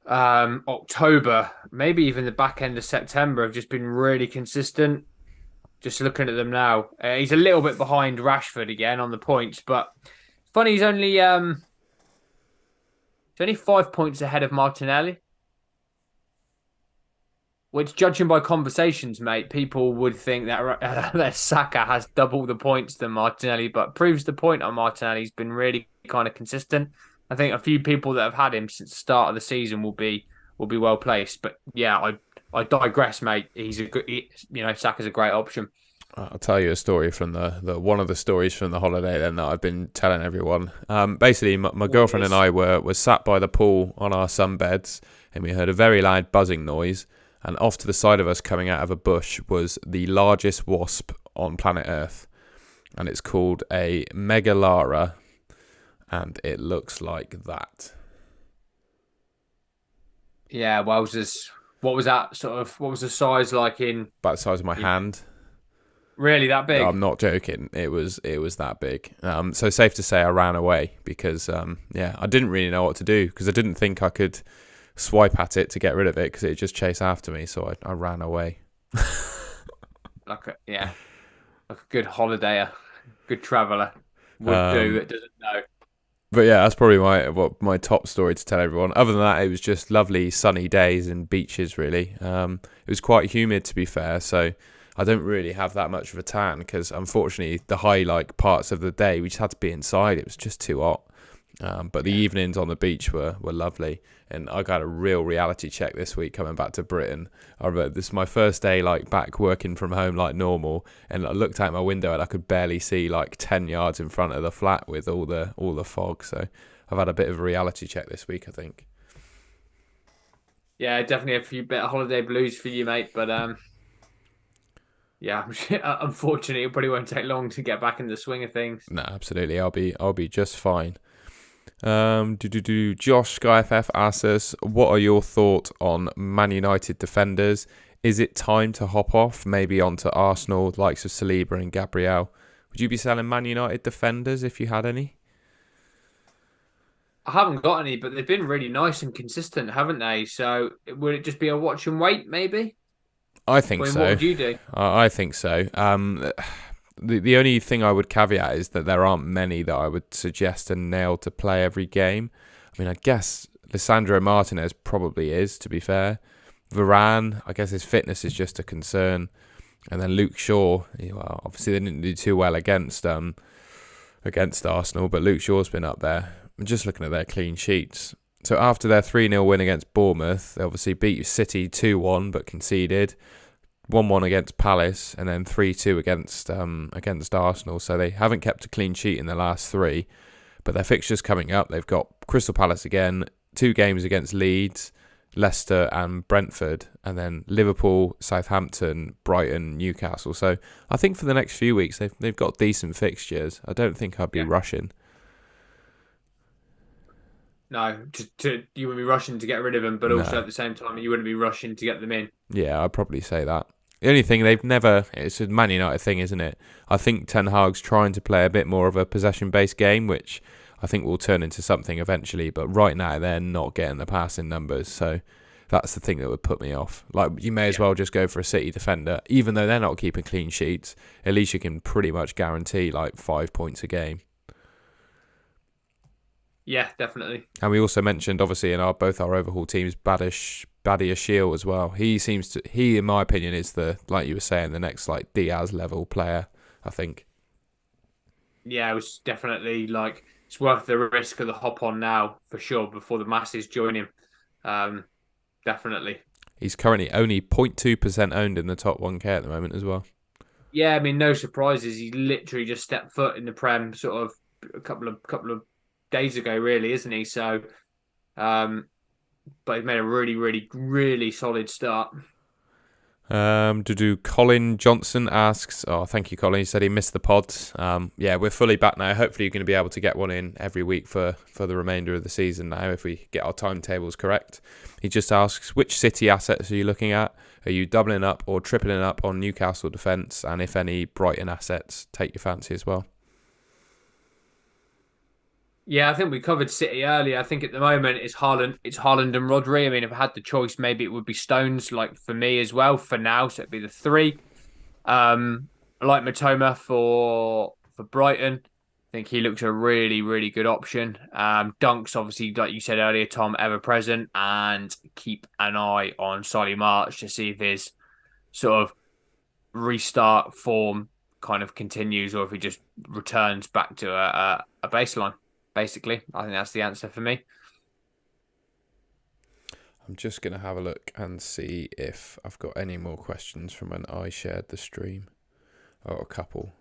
October, maybe even the back end of September, have just been really consistent. Just looking at them now, he's a little bit behind Rashford again on the points, but funny he's only 5 points ahead of Martinelli. Which, judging by conversations, mate, people would think that Saka has double the points than Martinelli, but proves the point on Martinelli. He's been really kind of consistent. I think a few people that have had him since the start of the season will be well placed. But yeah, I digress, mate. Saka's a great option. I'll tell you a story from the one of the stories from the holiday then that I've been telling everyone. Basically, my girlfriend and I were sat by the pool on our sunbeds, and we heard a very loud buzzing noise. And off to the side of us, coming out of a bush, was the largest wasp on planet Earth. And it's called a Megalara. And it looks like that. Yeah, wowzers. What was that what was the size like in... About the size of my hand. Really, that big? I'm not joking. It was that big. So safe to say I ran away because, I didn't really know what to do because I didn't think I could swipe at it to get rid of it because it just chased after me, so I ran away. like a good holidayer, good traveller would do that doesn't know. But yeah, that's probably my top story to tell everyone. Other than that, it was just lovely sunny days and beaches. Really, it was quite humid to be fair, so I don't really have that much of a tan because unfortunately the high parts of the day we just had to be inside. It was just too hot. But the evenings on the beach were lovely, and I got a real reality check this week coming back to Britain. I remember this is my first day back working from home like normal, and I looked out my window and I could barely see 10 yards in front of the flat with all the fog. So I've had a bit of a reality check this week, I think. Yeah, definitely a few bit of holiday blues for you, mate. But yeah, unfortunately, it probably won't take long to get back in the swing of things. No, absolutely. I'll be just fine. Josh SkyFF asks us, what are your thoughts on Man United defenders? Is it time to hop off, maybe onto Arsenal, likes of Saliba and Gabriel? Would you be selling Man United defenders if you had any? I haven't got any, but they've been really nice and consistent, haven't they? So would it just be a watch and wait, maybe? I think I mean, so. what would you do? I think so. The only thing I would caveat is that there aren't many that I would suggest and nail to play every game. I mean, I guess Lisandro Martinez probably is, to be fair. Varane, I guess his fitness is just a concern. And then Luke Shaw, well, obviously they didn't do too well against Arsenal, but Luke Shaw's been up there. I'm just looking at their clean sheets. So after their 3-0 win against Bournemouth, they obviously beat City 2-1 but conceded. 1-1 against Palace and then 3-2 against Arsenal. So they haven't kept a clean sheet in the last three. But their fixtures coming up, they've got Crystal Palace again, 2 games against Leeds, Leicester and Brentford, and then Liverpool, Southampton, Brighton, Newcastle. So I think for the next few weeks they've got decent fixtures. I don't think I'd be rushing. No, you wouldn't be rushing to get rid of them, but also at the same time you wouldn't be rushing to get them in. Yeah, I'd probably say that. The only thing it's a Man United thing, isn't it? I think Ten Hag's trying to play a bit more of a possession-based game, which I think will turn into something eventually. But right now, they're not getting the passing numbers. So that's the thing that would put me off. You may as well just go for a City defender. Even though they're not keeping clean sheets, at least you can pretty much guarantee 5 points a game. Yeah, definitely. And we also mentioned, obviously, in both our overhaul teams, Badiashile as well. He, in my opinion, is like you were saying, the next Diaz level player, I think. Yeah, it was definitely it's worth the risk of the hop on now for sure before the masses join him. Definitely. He's currently only 0.2% owned in the top 1K at the moment as well. Yeah, I mean, no surprises. He literally just stepped foot in the Prem sort of a couple of days ago, really, isn't he? So, but he's made a really, really, really solid start. Colin Johnson asks, thank you, Colin. He said he missed the pods. Yeah, we're fully back now. Hopefully you're going to be able to get one in every week for the remainder of the season now, if we get our timetables correct. He just asks, which City assets are you looking at? Are you doubling up or tripling up on Newcastle defence? And if any Brighton assets take your fancy as well? Yeah, I think we covered City earlier. I think at the moment it's Haaland and Rodri. I mean, if I had the choice, maybe it would be Stones, for me as well, for now. So it'd be the 3. I like Matoma for Brighton. I think he looks a really, really good option. Dunk's obviously, like you said earlier, Tom, ever present, and keep an eye on Solly March to see if his sort of restart form kind of continues or if he just returns back to a baseline. Basically, I think that's the answer for me. I'm just going to have a look and see if I've got any more questions from when I shared the stream. Oh, a couple.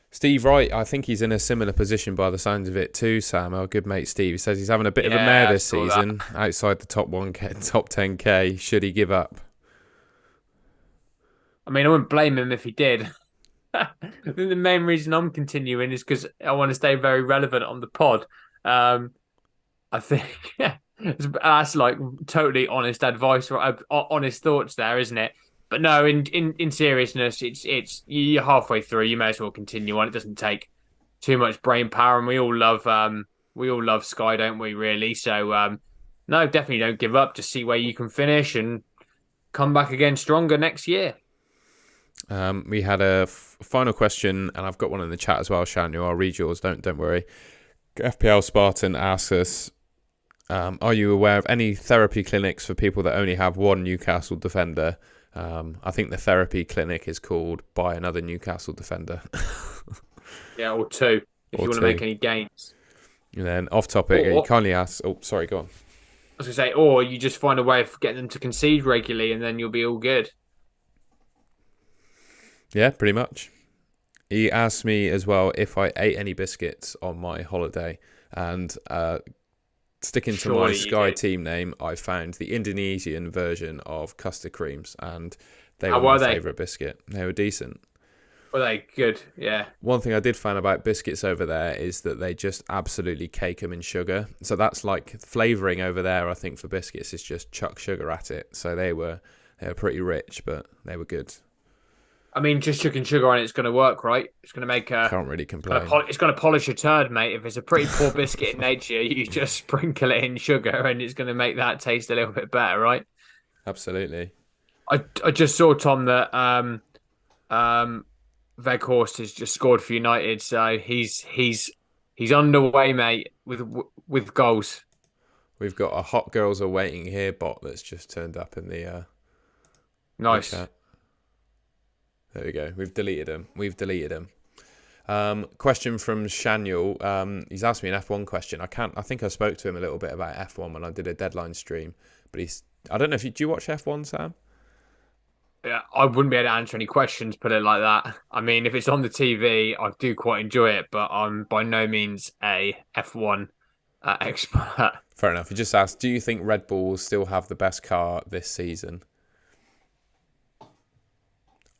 Steve Wright, I think he's in a similar position by the sounds of it too, Sam. Our good mate Steve. He says he's having a bit of a mare this season, outside the top 1K, top 10K. Should he give up? I mean, I wouldn't blame him if he did. I think the main reason I'm continuing is because I want to stay very relevant on the pod. I think that's totally honest advice, or honest thoughts there, isn't it? But no, in seriousness, it's you're halfway through. You may as well continue on. It doesn't take too much brain power, and we all love Sky, don't we? Really, so no, definitely don't give up. Just see where you can finish and come back again stronger next year. We had a final question, and I've got one in the chat as well, Shanu. I'll read yours. Don't worry. FPL Spartan asks us, are you aware of any therapy clinics for people that only have one Newcastle defender? I think the therapy clinic is called Buy Another Newcastle Defender. Yeah, or two, if you want to make any gains. And then off topic, you kindly ask... Oh, sorry, go on. I was going to say, or you just find a way of getting them to concede regularly and then you'll be all good. Yeah, pretty much. He asked me as well if I ate any biscuits on my holiday. And sticking to my Sky team name, I found the Indonesian version of custard creams. And they were my favourite biscuit. They were decent. Were they good? Yeah. One thing I did find about biscuits over there is that they just absolutely cake them in sugar. So that's like flavouring over there, I think, for biscuits is just chuck sugar at it. So they were pretty rich, but they were good. I mean, just chucking sugar on it's going to work, right? It's going to make Can't really complain. It's going to polish a turd, mate. If it's a pretty poor biscuit in nature, you just sprinkle it in sugar and it's going to make that taste a little bit better, right? Absolutely. I just saw, Tom, that Weghorst has just scored for United, so he's underway, mate, with goals. We've got a hot girls are waiting here bot that's just turned up in the nice. Chat. There we go. We've deleted him. Question from Shaniel. He's asked me an F1 question. I think I spoke to him a little bit about F1 when I did a deadline stream, but I don't know if do you watch F1, Sam? Yeah, I wouldn't be able to answer any questions, put it like that. I mean, if it's on the TV, I do quite enjoy it, but I'm by no means a F1 expert. Fair enough. He just asked, do you think Red Bull will still have the best car this season?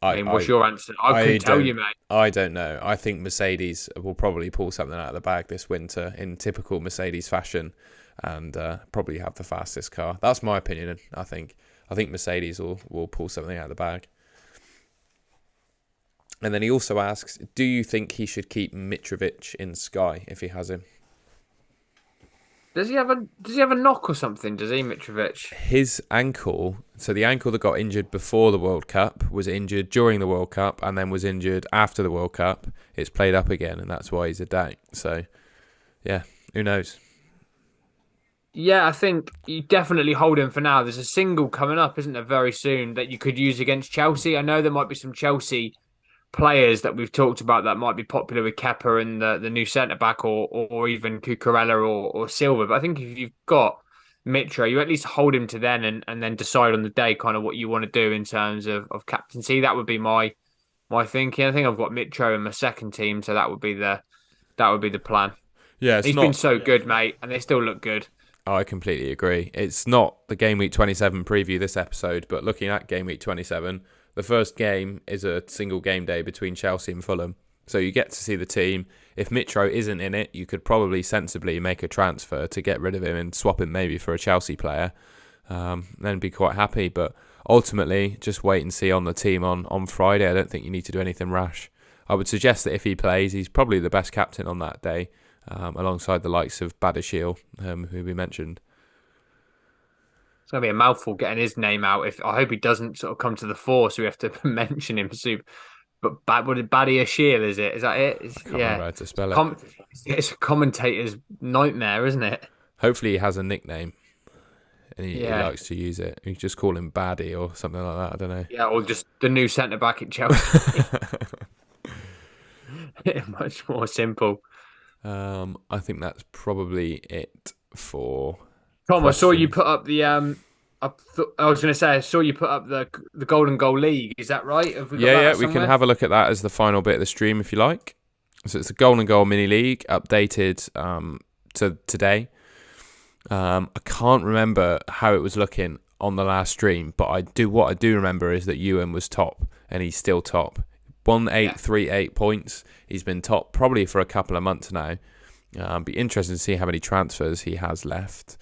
I mean, what's your answer? I couldn't tell you, mate. I don't know. I think Mercedes will probably pull something out of the bag this winter in typical Mercedes fashion and probably have the fastest car. That's my opinion, I think. I think Mercedes will pull something out of the bag. And then he also asks, do you think he should keep Mitrovic in Sky if he has him? Does he have a knock or something? Does he, Mitrovic? His ankle, so the ankle that got injured before the World Cup was injured during the World Cup and then was injured after the World Cup. It's played up again and that's why he's a doubt. So, yeah, who knows? Yeah, I think you definitely hold him for now. There's a single coming up, isn't there, very soon that you could use against Chelsea. I know there might be some Chelsea players that we've talked about that might be popular with Kepa and the new centre-back or even Cucurella or Silva. But I think if you've got Mitro, you at least hold him to then and then decide on the day kind of what you want to do in terms of captaincy. That would be my thinking. I think I've got Mitro in my second team, so that would be the plan. Yeah, he's been so good, mate, and they still look good. Oh, I completely agree. It's not the Game Week 27 preview this episode, but looking at Game Week 27, the first game is a single game day between Chelsea and Fulham. So you get to see the team. If Mitro isn't in it, you could probably sensibly make a transfer to get rid of him and swap him maybe for a Chelsea player. Then be quite happy. But ultimately, just wait and see on the team on Friday. I don't think you need to do anything rash. I would suggest that if he plays, he's probably the best captain on that day. Alongside the likes of Badashil, who we mentioned. It's going to be a mouthful getting his name out. I hope he doesn't sort of come to the fore, so we have to mention him. But Badashil, is it? Is that it? I can't remember how to spell it. It's a commentator's nightmare, isn't it? Hopefully he has a nickname and he likes to use it. You just call him Baddy or something like that. I don't know. Yeah, or just the new centre-back at Chelsea. Much more simple. I think that's probably it for Tom. questions. I saw you put up the I saw you put up the Golden Goal League. Is that right? Have we got we can have a look at that as the final bit of the stream if you like. So it's the Golden Goal mini league updated to today. I can't remember how it was looking on the last stream, but what I do remember is that Ewan was top and he's still top. 1838 points. He's been top probably for a couple of months now. Be interested to see how many transfers he has left.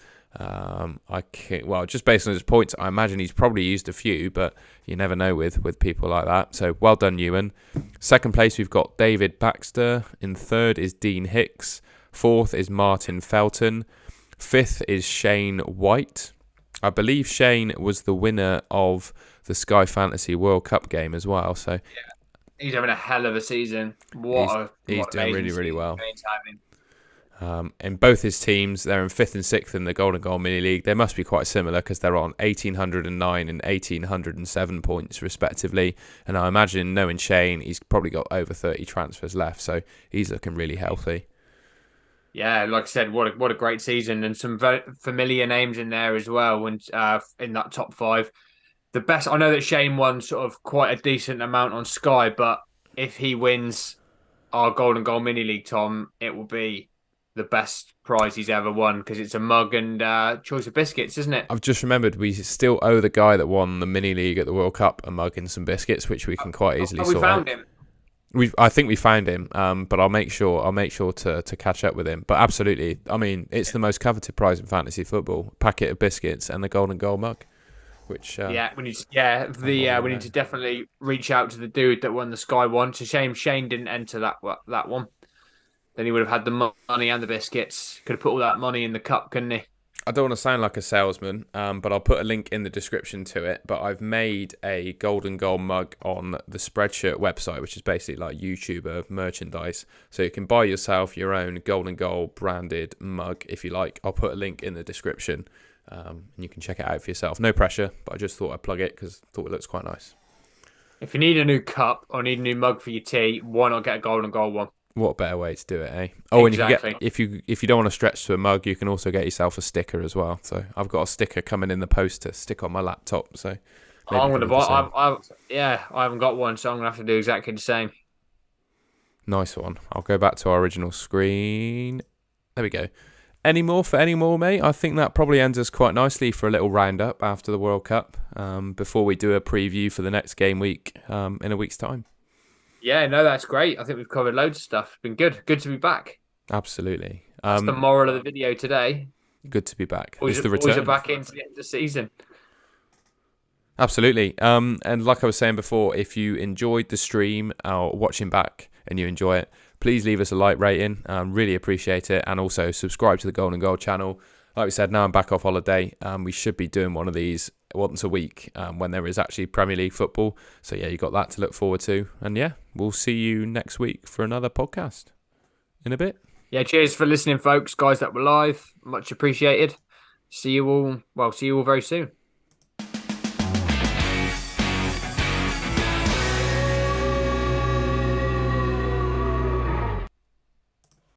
Just based on his points, I imagine he's probably used a few, but you never know with people like that. So well done, Ewan. Second place, we've got David Baxter. In third is Dean Hicks. Fourth is Martin Felton. Fifth is Shane White. I believe Shane was the winner of the Sky Fantasy World Cup game as well. So He's having a hell of a season. he's What an doing amazing really, really season well. Shane's having. In both his teams, they're in 5th and 6th in the Golden Goal Mini League. They must be quite similar because they're on 1,809 and 1,807 points respectively. And I imagine, knowing Shane, he's probably got over 30 transfers left, so he's looking really healthy. Yeah, like I said, what a great season, and some very familiar names in there as well. And in that top 5, the best. I know that Shane won sort of quite a decent amount on Sky, but if he wins our Golden Goal Mini League, Tom, it will be the best prize he's ever won because it's a mug and choice of biscuits, isn't it? I've just remembered we still owe the guy that won the Mini League at the World Cup a mug and some biscuits, which we can quite easily sort out. We found him. I think we found him, but I'll make sure to catch up with him. But absolutely, I mean, it's the most coveted prize in fantasy football: a packet of biscuits and the Golden Goal mug. Which we need to definitely reach out to the dude that won the Sky one. It's a shame Shane didn't enter that one. Then he would have had the money and the biscuits. Could have put all that money in the cup, couldn't he? I don't want to sound like a salesman, but I'll put a link in the description to it. But I've made a Golden Goal mug on the Spreadshirt website, which is basically like YouTuber merchandise. So you can buy yourself your own Golden Goal branded mug if you like. I'll put a link in the description, and you can check it out for yourself. No pressure, but I just thought I'd plug it because I thought it looks quite nice. If you need a new cup or need a new mug for your tea, why not get a Golden Goal one? What a better way to do it, eh? Oh, exactly. And you can get, if you don't want to stretch to a mug, you can also get yourself a sticker as well. So I've got a sticker coming in the post to stick on my laptop. So I'm going to buy. I haven't got one, so I'm going to have to do exactly the same. Nice one. I'll go back to our original screen. There we go. Any more, mate? I think that probably ends us quite nicely for a little roundup after the World Cup. Before we do a preview for the next game week in a week's time. Yeah, no, that's great. I think we've covered loads of stuff. It's been good. Good to be back. Absolutely. That's the moral of the video today. Good to be back. It's the return. Boys are back into the end of the season. Absolutely. And like I was saying before, if you enjoyed the stream or watching back and you enjoy it, please leave us a like rating. Really appreciate it. And also subscribe to the Golden Goal channel. Like we said, now I'm back off holiday. We should be doing one of these once a week when there is actually Premier League football. So yeah, you got that to look forward to. And yeah, we'll see you next week for another podcast in a bit. Yeah, cheers for listening, folks. Guys that were live, much appreciated. See you all very soon.